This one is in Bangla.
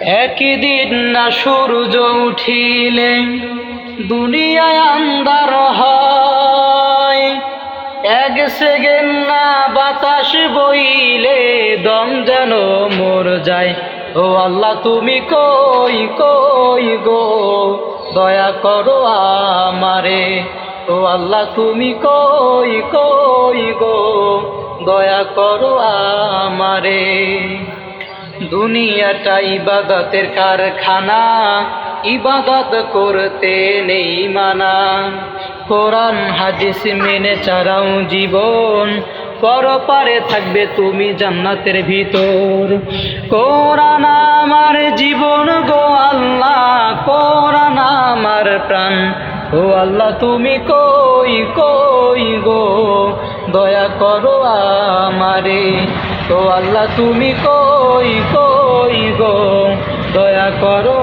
একদিন না সূর্য উঠিলে দুনিয়ায় আন্ধার হয়, এক সেকেন্ড না বাতাস বইলে দম যেন মর যায়। ও আল্লাহ তুমি কই কই গো, দয়া করো আমারে। ও আল্লাহ তুমি কই কই গো, দয়া করো আমারে। দুনিয়াটা ইবাদতের কারখানা, ইবাদত করতে নেই মানা। কোরআন হাদিস মেনে চালাও জীবন, পরপারে থাকবে তুমি জান্নাতের ভিতর। কোরআন আমার জীবন গো আল্লাহ, কোরআন আমার প্রাণ। ও আল্লাহ তুমি কই কই গো, দয়া করো আমারে। ও আল্লাহ তুমি কই কই গো, দয়া করো